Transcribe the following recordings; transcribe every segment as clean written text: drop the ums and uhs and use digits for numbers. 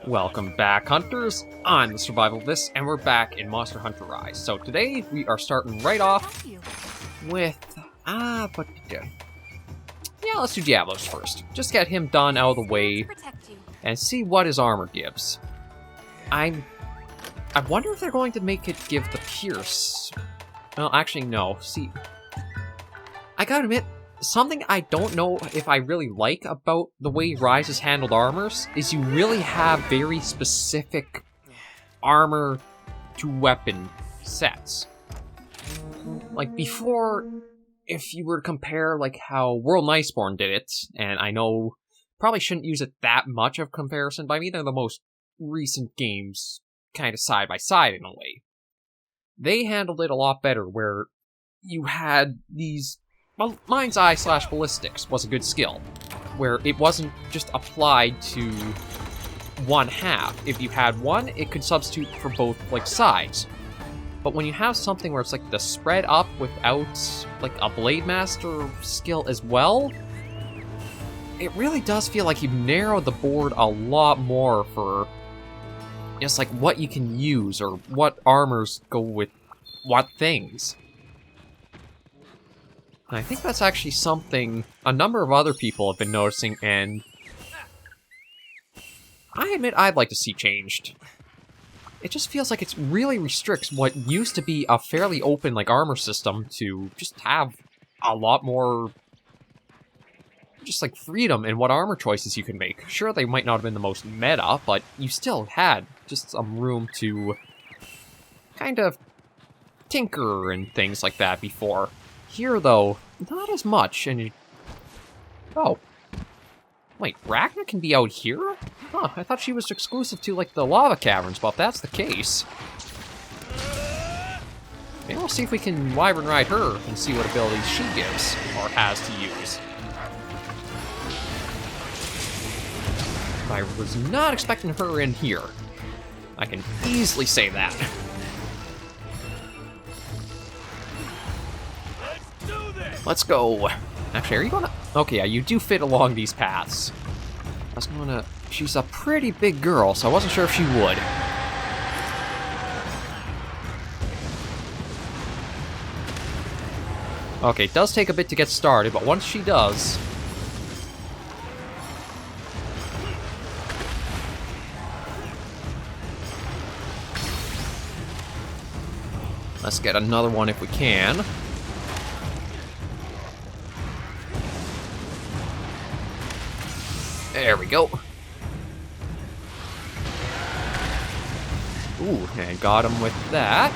Welcome back, Hunters. I'm the SurvivalVis, and we're back in monsterhunterrise. So today we are starting right off with let's do Diablos first. Just get him done out of the way and see what his armor gives. I wonder if they're going to make it give the pierce. Well, actually, no. See, I gotta admit, something I don't know if I really like about the way Rise has handled armors is you really have very specific armor to weapon sets. Like before, if you were to compare like how World Iceborne did it, and I know probably shouldn't use it that much of comparison, but I mean they're the most recent games kind of side by side in a way. They handled it a lot better where you had these. Well, Mind's Eye / Ballistics was a good skill, where it wasn't just applied to one half. If you had one, it could substitute for both, like, sides. But when you have something where it's like the spread up without, like, a Blade Master skill as well, it really does feel like you've narrowed the board a lot more for just, like, what you can use or what armors go with what things. I think that's actually something a number of other people have been noticing, and I admit I'd like to see changed. It just feels like it really restricts what used to be a fairly open, like, armor system to just have a lot more, just, like, freedom in what armor choices you can make. Sure, they might not have been the most meta, but you still had just some room to kind of tinker and things like that before. Here, though, not as much, and oh. Wait, Ragna can be out here? Huh, I thought she was exclusive to, like, the lava caverns, but if that's the case. Maybe we'll see if we can wyvern ride her and see what abilities she gives, or has to use. I was not expecting her in here. I can easily say that. Let's go. Actually, are you gonna... Okay, yeah, you do fit along these paths. I was gonna... She's a pretty big girl, so I wasn't sure if she would. Okay, it does take a bit to get started, but once she does... Let's get another one if we can. There we go. Ooh, and got him with that.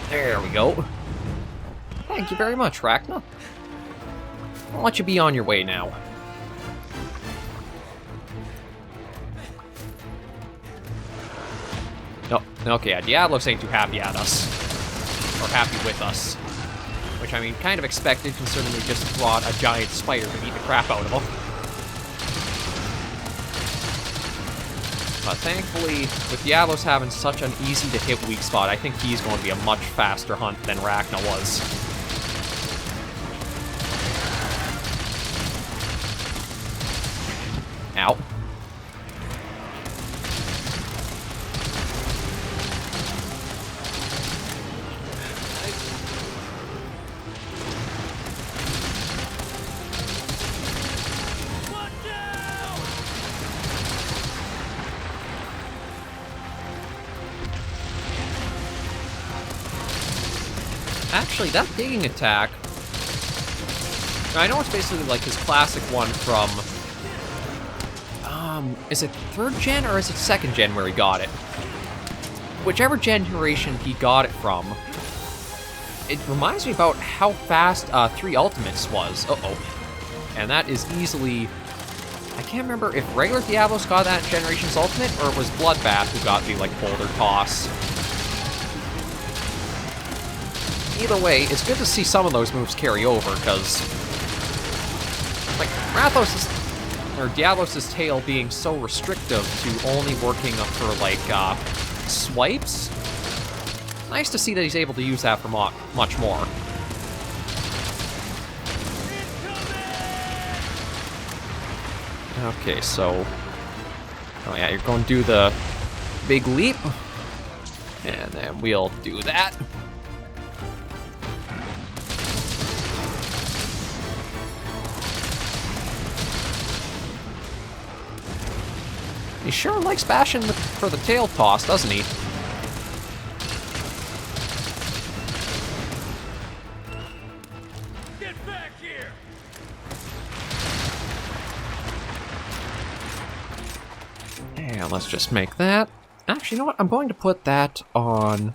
There we go. Thank you very much, Ragna. I'll let you be on your way now. Oh, okay, yeah, Diablos ain't too happy at us. Or happy with us. Which, I mean, kind of expected, considering we just brought a giant spider to beat the crap out of him. But thankfully, with Diablos having such an easy-to-hit weak spot, I think he's going to be a much faster hunt than Ragna was. Ow. Actually, that digging attack... I know it's basically like his classic one from... is it 3rd gen or is it 2nd gen where he got it? Whichever generation he got it from, it reminds me about how fast 3 Ultimates was. Uh-oh. And that is easily... I can't remember if regular Diablos got that generation's ultimate, or it was Bloodbath who got the, like, boulder toss. Either way, it's good to see some of those moves carry over, because, like, Diablos' tail being so restrictive to only working for, like, swipes, nice to see that he's able to use that for much more. Okay, so... Oh yeah, you're going to do the big leap. And then we'll do that. He sure likes bashing for the tail toss, doesn't he? Get back here! And let's just make that. Actually, you know what? I'm going to put that on...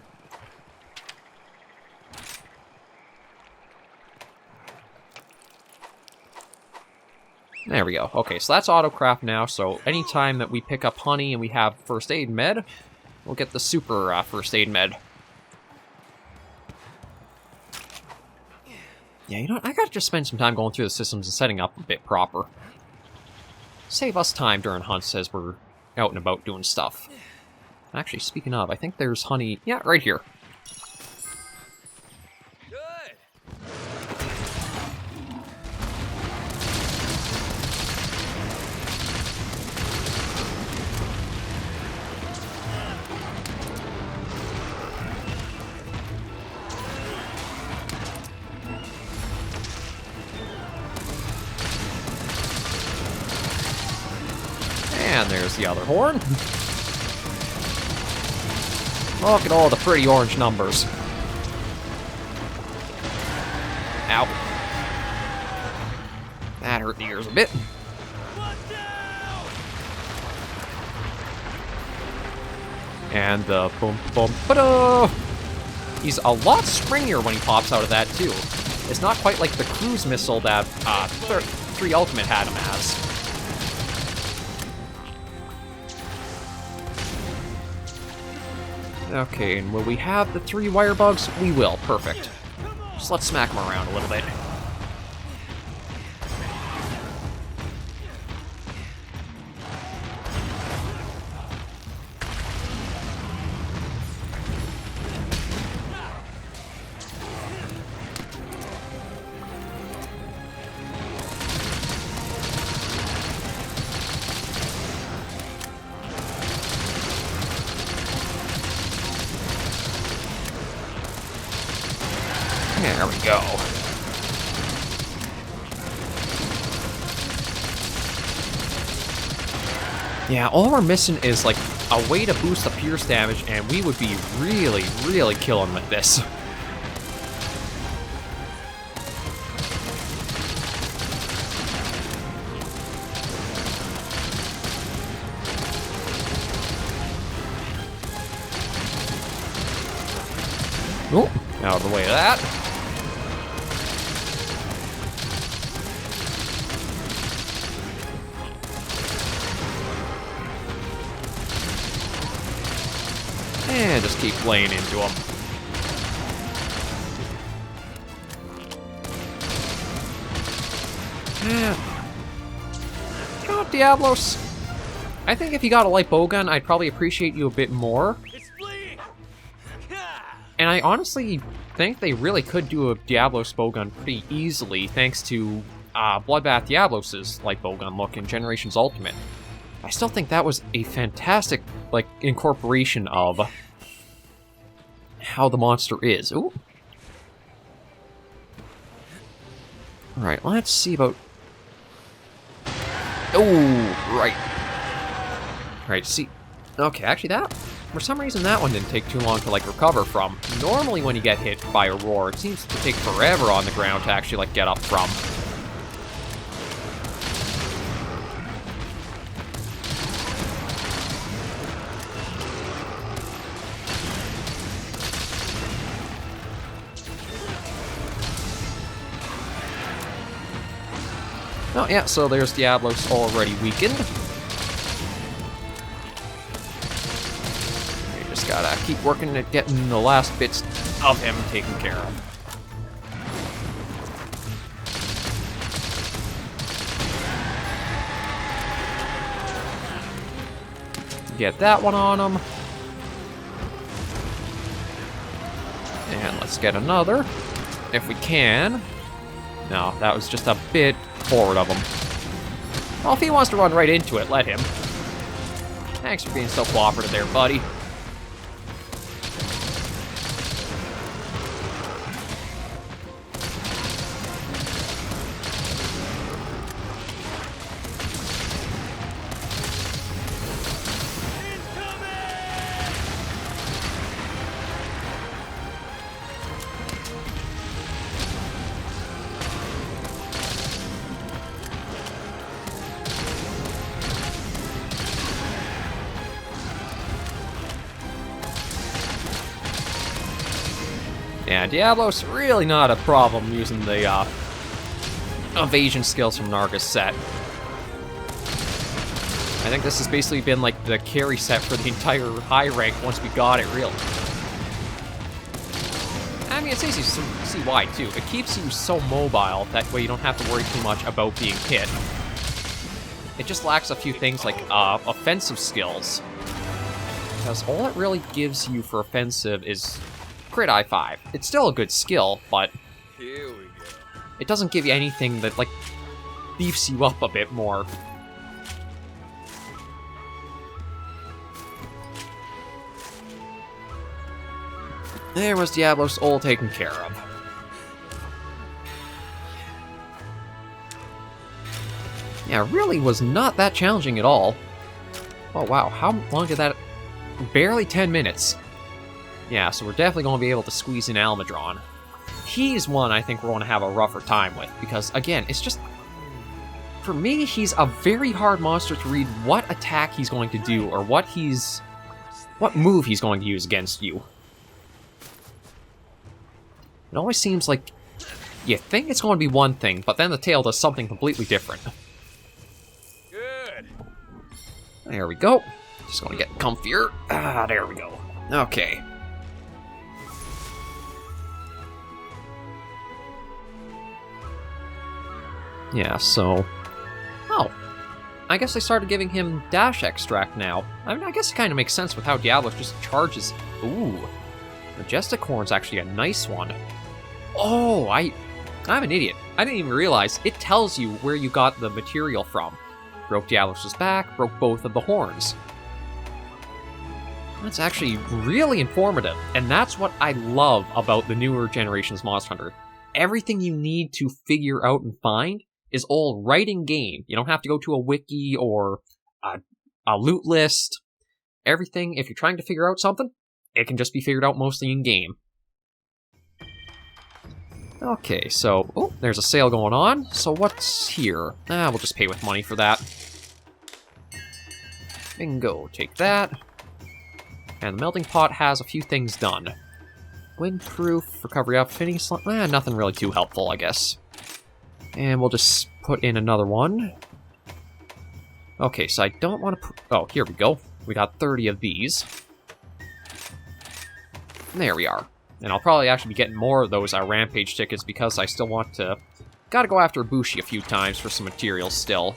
There we go. Okay, so that's autocraft now, so anytime that we pick up honey and we have first aid med, we'll get the super first aid med. Yeah, you know what? I gotta just spend some time going through the systems and setting up a bit proper. Save us time during hunts as we're out and about doing stuff. Actually, speaking of, I think there's honey... Yeah, right here. And there's the other horn. Look at all the pretty orange numbers. Ow. That hurt the ears a bit. And the boom boom ba-da! He's a lot springier when he pops out of that too. It's not quite like the cruise missile that 3 Ultimate had him as. Okay, and will we have the 3 wire bugs? We will. Perfect. Just let's smack them around a little bit. There we go. Yeah, all we're missing is, like, a way to boost the pierce damage, and we would be really, really killing with this. Oh, out of the way of that. And just keep laying into him. You know what, Diablos? I think if you got a light bowgun, I'd probably appreciate you a bit more. And I honestly think they really could do a Diablos bowgun pretty easily, thanks to Bloodbath Diablos' light bowgun look in Generations Ultimate. I still think that was a fantastic, like, incorporation of how the monster is. Ooh. Alright, let's see about... Oh, right. Right, see... Okay, actually that... For some reason that one didn't take too long to, like, recover from. Normally when you get hit by a roar, it seems to take forever on the ground to actually, like, get up from. Oh, yeah, so there's Diablos already weakened. You just gotta keep working at getting the last bits of him taken care of. Get that one on him. And let's get another, if we can. No, that was just a bit forward of him. Well, if he wants to run right into it, let him. Thanks for being so cooperative there, buddy. Yeah, Diablos really not a problem using the evasion skills from Narga's set. I think this has basically been like the carry set for the entire high rank once we got it, really. I mean, it's easy to see why, too. It keeps you so mobile, that way you don't have to worry too much about being hit. It just lacks a few things like offensive skills. Because all it really gives you for offensive is crit I5. It's still a good skill, but Here we go. it doesn't give you anything that, like, beefs you up a bit more. There was Diablos all taken care of. Yeah, it really was not that challenging at all. Oh wow, how long did that... Barely 10 minutes. Yeah, so we're definitely going to be able to squeeze in Almudron. He's one I think we're going to have a rougher time with, because, again, it's just... For me, he's a very hard monster to read what attack he's going to do, or what move he's going to use against you. It always seems like you think it's going to be one thing, but then the tail does something completely different. Good. There we go. Just going to get comfier. Ah, there we go. Okay. Yeah, so... Oh. I guess they started giving him dash extract now. I mean, I guess it kind of makes sense with how Diablos just charges... Ooh. Majestic Horn's actually a nice one. Oh, I'm an idiot. I didn't even realize. It tells you where you got the material from. Broke Diablos' back, broke both of the horns. That's actually really informative, and that's what I love about the newer generation's Monster Hunter. Everything you need to figure out and find is all right in-game. You don't have to go to a wiki or a loot list. Everything, if you're trying to figure out something, it can just be figured out mostly in-game. Okay, so... Oh, there's a sale going on. So what's here? We'll just pay with money for that. Bingo, take that. And the melting pot has a few things done. Windproof, recovery up, finishing slot... nothing really too helpful, I guess. And we'll just put in another one. Okay, so I don't want to put... Oh, here we go. We got 30 of these. There we are. And I'll probably actually be getting more of those Rampage tickets because I still want to... Gotta go after Ibushi a few times for some materials still.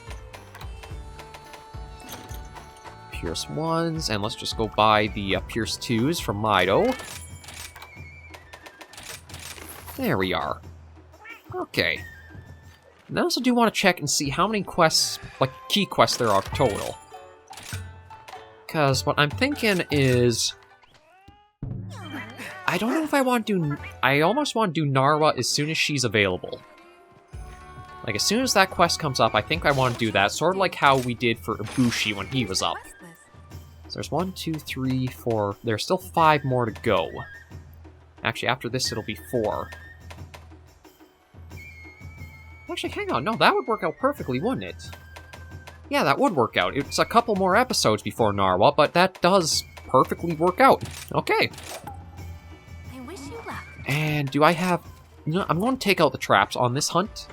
Pierce 1s, and let's just go buy the Pierce 2s from Mido. There we are. Okay. And I also do want to check and see how many quests, like key quests there are total. Because what I'm thinking is... I don't know if I want to do... I almost want to do Narwa as soon as she's available. Like, as soon as that quest comes up, I think I want to do that. Sort of like how we did for Ibushi when he was up. So there's 1, 2, 3, 4... There's still 5 more to go. Actually, after this, it'll be 4. Actually, hang on. No, that would work out perfectly, wouldn't it? Yeah, that would work out. It's a couple more episodes before Narwa, but that does perfectly work out. Okay. And do I have... You know, I'm going to take out the traps on this hunt,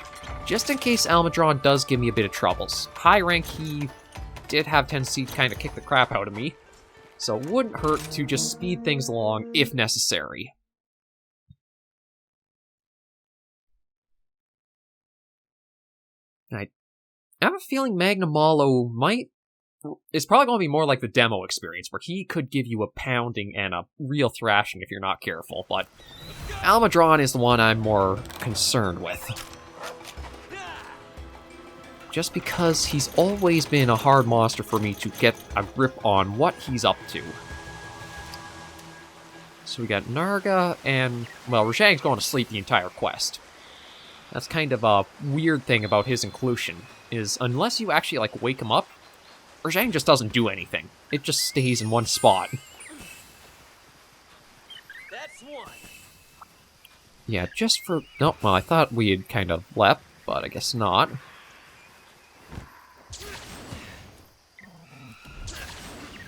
just in case Almudron does give me a bit of troubles. High rank, he did have tendency to kind of kick the crap out of me, so it wouldn't hurt to just speed things along if necessary. I have a feeling Magnamalo is probably going to be more like the demo experience, where he could give you a pounding and a real thrashing if you're not careful, but Almudron is the one I'm more concerned with. just because he's always been a hard monster for me to get a grip on what he's up to. So we got Narga, and, well, Rajang's going to sleep the entire quest. That's kind of a weird thing about his inclusion, is unless you actually, like, wake him up, Rajang just doesn't do anything. It just stays in one spot. That's one. Yeah, just for... No, well, I thought we had kind of left, but I guess not.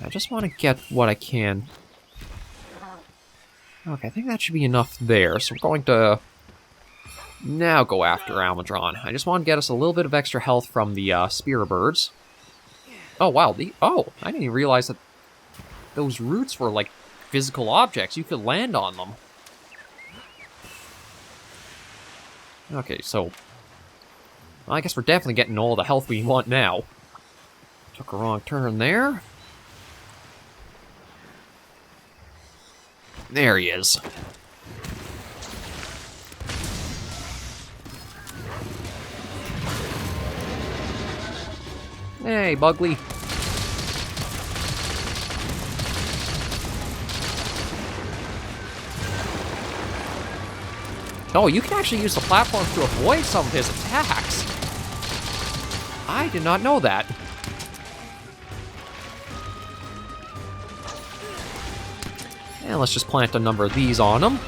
I just want to get what I can. Okay, I think that should be enough there, so we're going to now go after Almudron. I just want to get us a little bit of extra health from the spear birds. Oh, wow. I didn't even realize that those roots were, like, physical objects. You could land on them. Okay, so... Well, I guess we're definitely getting all the health we want now. Took a wrong turn there. There he is. Hey, Bugley. Oh, you can actually use the platform to avoid some of his attacks. I did not know that. And let's just plant a number of these on him.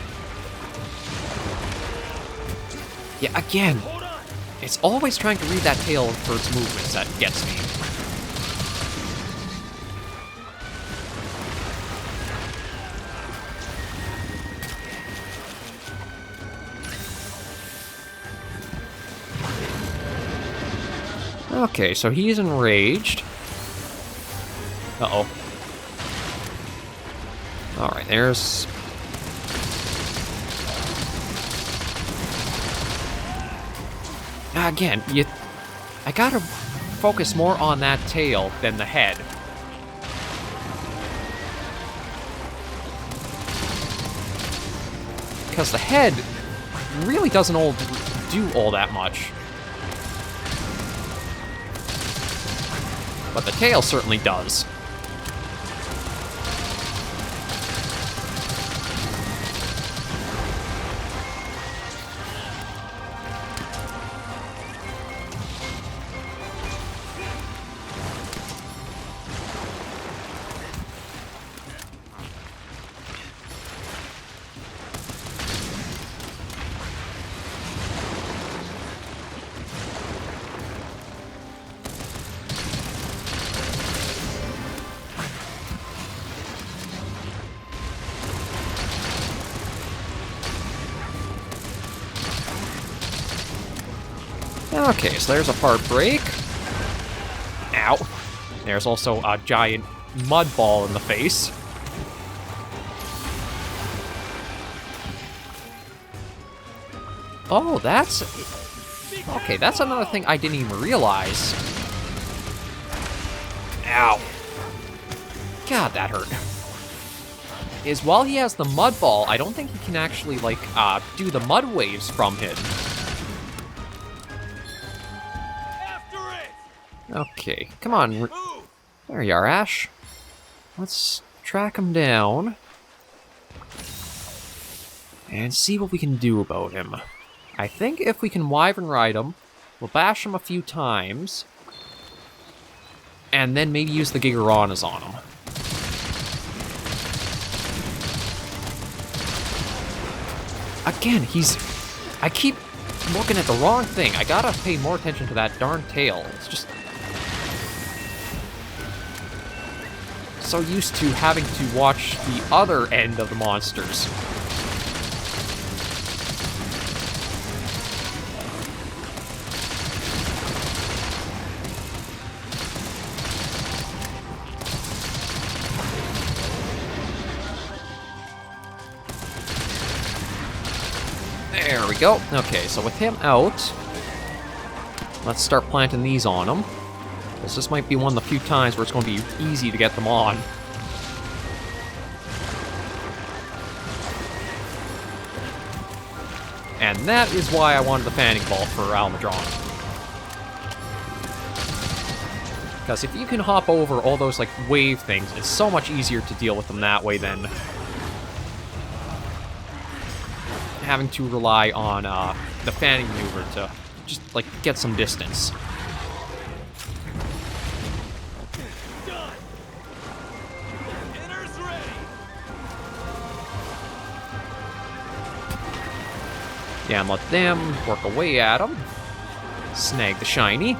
Yeah, again, it's always trying to read that tail for its movements that gets me. Okay, so he's enraged. Uh-oh. Alright, there's... Again, I gotta focus more on that tail than the head. Because the head really doesn't do all that much. But the tail certainly does. Okay, so there's a part break. Ow. There's also a giant mud ball in the face. Oh, that's... Okay, that's another thing I didn't even realize. Ow. God, that hurt. Is while he has the mud ball, I don't think he can actually, like, do the mud waves from him. Okay, come on. There you are, Ash. Let's track him down. And see what we can do about him. I think if we can wyvern ride him, we'll bash him a few times. And then maybe use the Gigaronas on him. Again, I keep looking at the wrong thing. I gotta pay more attention to that darn tail. It's just... so used to having to watch the other end of the monsters. There we go. Okay, so with him out, let's start planting these on him. This might be one of the few times where it's going to be easy to get them on. And that is why I wanted the fanning ball for Almudron. Because if you can hop over all those, like, wave things, it's so much easier to deal with them that way than having to rely on the fanning maneuver to just, like, get some distance. Yeah, and let them work away at him. Snag the shiny.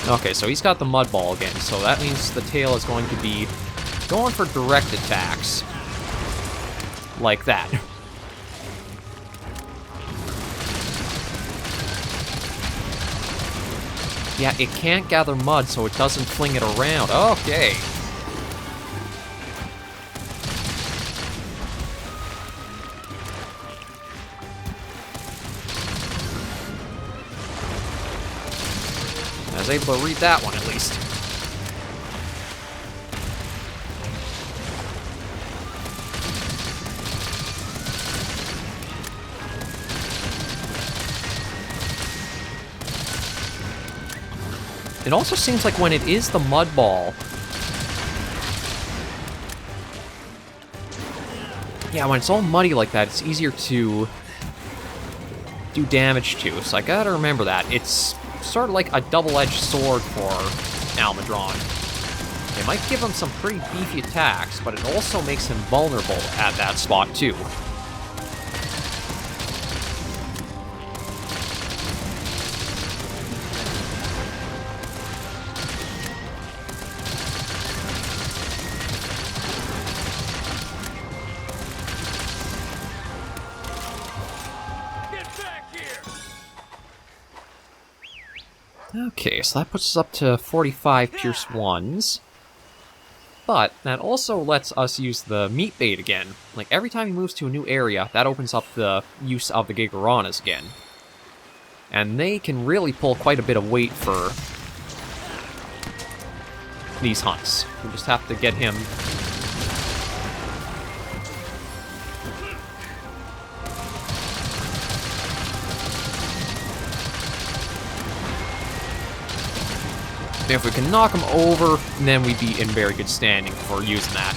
Okay, so he's got the mud ball again, so that means the tail is going to be going for direct attacks. Like that. Yeah, it can't gather mud, so it doesn't fling it around. Okay. I was able to read that one, at least. It also seems like when it is the mud ball... Yeah, when it's all muddy like that, it's easier to do damage to, so I gotta remember that. It's sort of like a double-edged sword for Almudron. It might give him some pretty beefy attacks, but it also makes him vulnerable at that spot, too. Okay, so that puts us up to 45 Pierce 1s. But that also lets us use the meat bait again. Like, every time he moves to a new area, that opens up the use of the Gigaronas again. And they can really pull quite a bit of weight for these hunts. We just have to get him... If we can knock him over, then we'd be in very good standing for using that.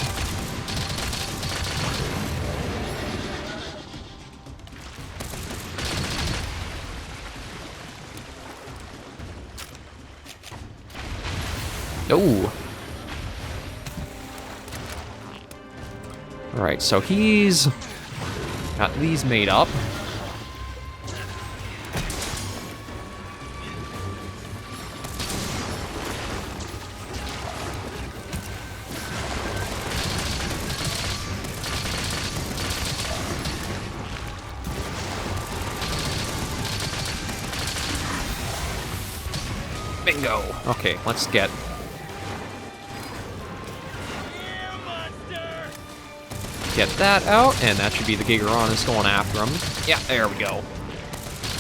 Oh. Alright, so he's got these made up. Bingo! Okay, let's get... Get that out, and that should be the Gigaronas going after him. Yeah, there we go.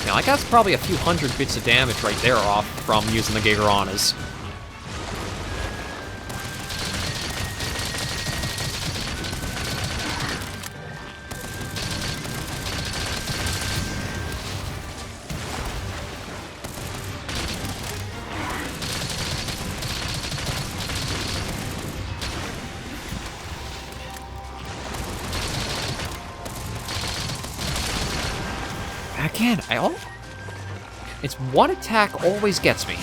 Now, I got probably a few hundred bits of damage right there off from using the Gigaronas. Again, it's one attack always gets me.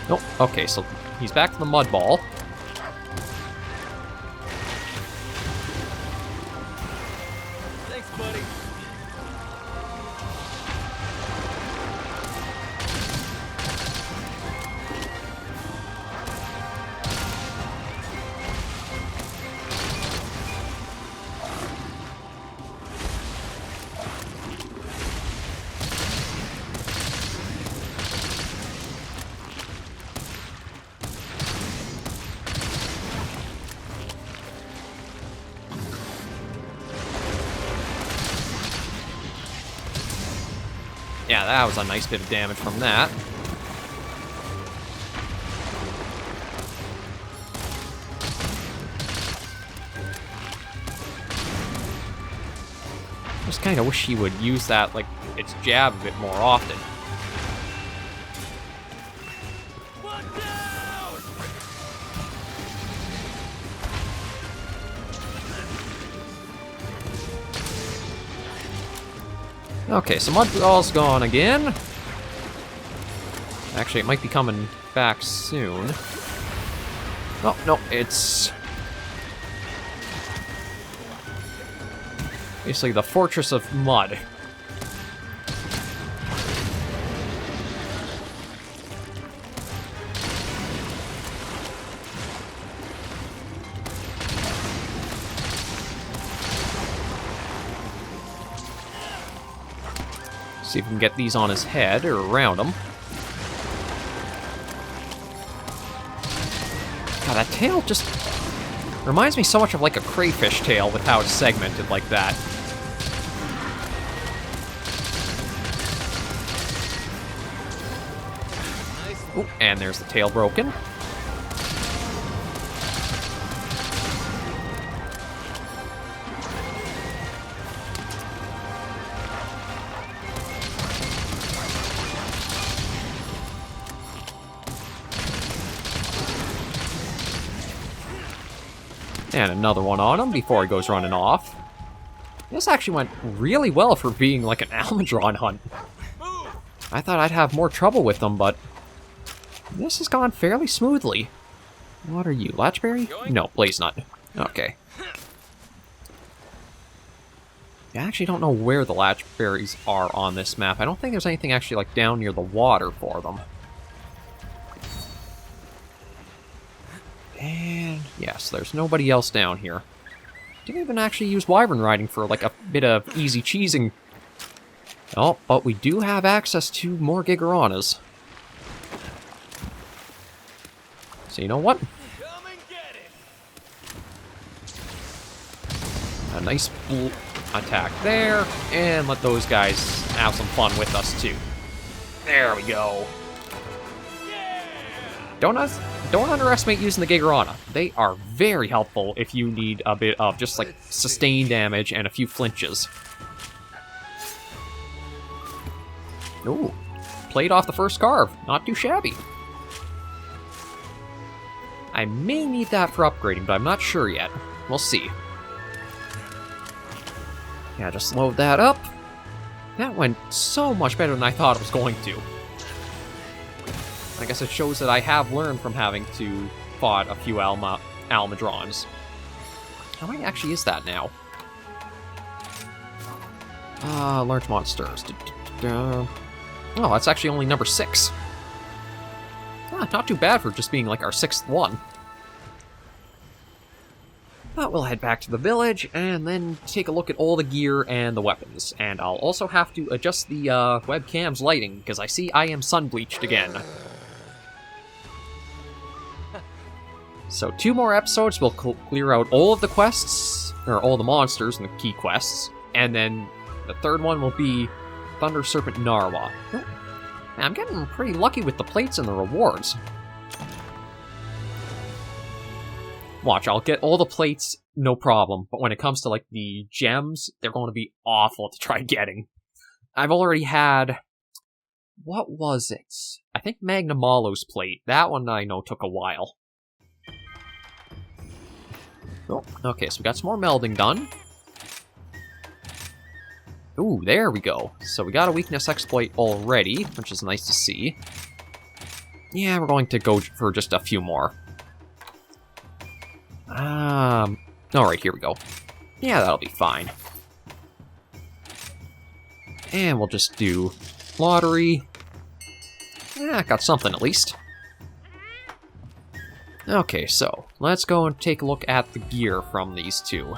Nope. Okay, so he's back to the mud ball. Thanks, buddy. Yeah, that was a nice bit of damage from that. Just kind of wish he would use that, like, its jab a bit more often. Okay, so Mudball's gone again. Actually, it might be coming back soon. Oh, no, it's basically the Fortress of Mud. See if we can get these on his head or around him. God, that tail just reminds me so much of like a crayfish tail with how it's segmented like that. Ooh, and there's the tail broken. And another one on him before he goes running off. This actually went really well for being like an Almudron hunt. I thought I'd have more trouble with them, but this has gone fairly smoothly. What are you, Latchberry? No, Blaze Nut. Okay. I actually don't know where the Latchberries are on this map. I don't think there's anything actually like down near the water for them. And yes, there's nobody else down here. Didn't even actually use Wyvern riding for like a bit of easy cheesing. Oh, but we do have access to more Gigaronas. So you know what? Come and get it. A nice attack there, and let those guys have some fun with us too. There we go. Don't underestimate using the Gigarana. They are very helpful if you need a bit of just like sustained damage and a few flinches. Ooh, played off the first carve. Not too shabby. I may need that for upgrading, but I'm not sure yet. We'll see. Yeah, just load that up. That went so much better than I thought it was going to. I guess it shows that I have learned from having to fought a few Almudrons. How many actually is that now? Large monsters. Oh, that's actually only number 6. Not too bad for just being like our 6th one. But we'll head back to the village and then take a look at all the gear and the weapons. And I'll also have to adjust the webcam's lighting because I see I am sun-bleached again. So 2 more episodes will clear out all of the quests, or all the monsters and the key quests, and then the 3rd one will be Thunder Serpent Narwa. Oh, I'm getting pretty lucky with the plates and the rewards. Watch, I'll get all the plates, no problem, but when it comes to like the gems, they're going to be awful to try getting. I've already had... what was it? I think Magna Malo's plate. That one I know took a while. Oh, okay, so we got some more melding done. Ooh, there we go. So we got a weakness exploit already, which is nice to see. Yeah, we're going to go for just a few more. Alright, here we go. Yeah, that'll be fine. And we'll just do lottery. Yeah, got something at least. Okay, so let's go and take a look at the gear from these two.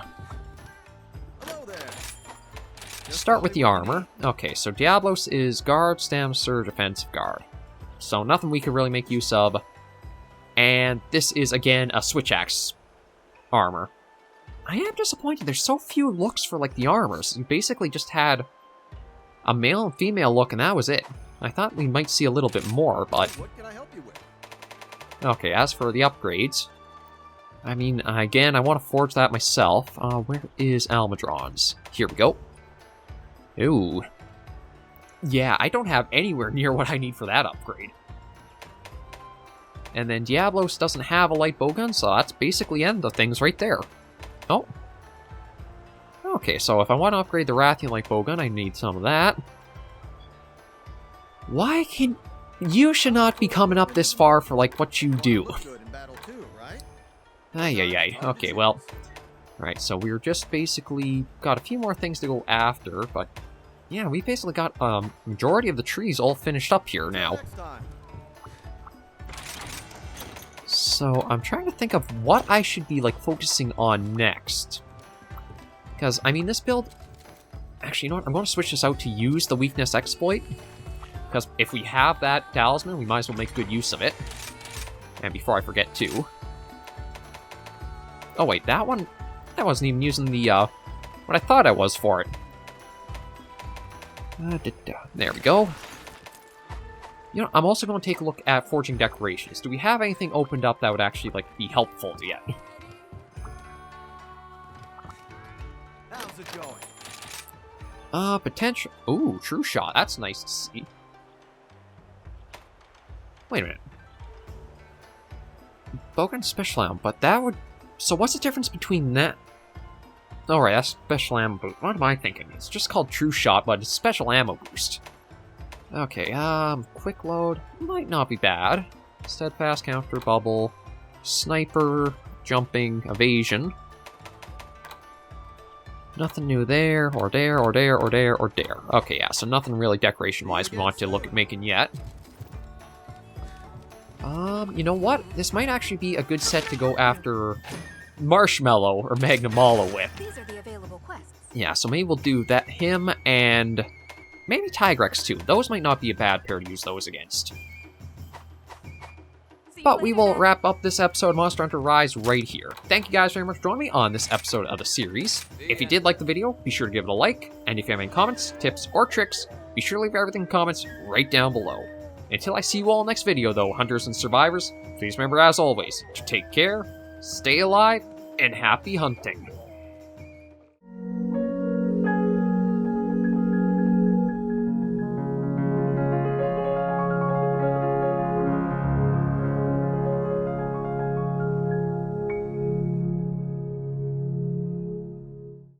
Start with the armor. Okay, so Diablos is guard, stam, surge, offensive guard. So nothing we can really make use of. And this is, again, a switch axe armor. I am disappointed there's so few looks for, like, the armors. You basically just had a male and female look, and that was it. I thought we might see a little bit more, but... What can I help you with? Okay, as for the upgrades... I mean, again, I want to forge that myself. Where is Almudron's? Here we go. Ooh. Yeah, I don't have anywhere near what I need for that upgrade. And then Diablos doesn't have a light bowgun, so that's basically end of things right there. Oh. Okay, so if I want to upgrade the Rathian light bowgun, I need some of that. Why can... You should not be coming up this far for, like, what you do. Ay. Okay, well. Alright, so we're just basically got a few more things to go after, but yeah, we basically got majority of the trees all finished up here now. So I'm trying to think of what I should be like focusing on next. Because, I mean, this build... Actually, you know what? I'm going to switch this out to use the weakness exploit. Because if we have that talisman, we might as well make good use of it. And before I forget, too. Oh wait, that one... I wasn't even using the, what I thought I was for it. There we go. You know, I'm also going to take a look at forging decorations. Do we have anything opened up that would actually, like, be helpful yet? How's it going? Potential... Ooh, true shot. That's nice to see. Wait a minute. Bowgun special ammo, but that would... So what's the difference between that? Alright, that's special ammo boost. What am I thinking? It's just called True Shot, but it's special ammo boost. Okay, quick load. Might not be bad. Steadfast, counter, bubble, sniper, jumping, evasion. Nothing new there, or there, or there, or there, or there. Okay, yeah, so nothing really decoration-wise we want to look at making yet. You know what? This might actually be a good set to go after Marshmallow or Magnamalo with. These are the available quests. Yeah, so maybe we'll do that, him, and maybe Tigrex too. Those might not be a bad pair to use those against. But we will wrap up this episode of Monster Hunter Rise right here. Thank you guys very much for joining me on this episode of the series. If you did like the video, be sure to give it a like, and if you have any comments, tips, or tricks, be sure to leave everything in comments right down below. Until I see you all next video though, hunters and survivors, please remember as always, to take care, stay alive, and happy hunting.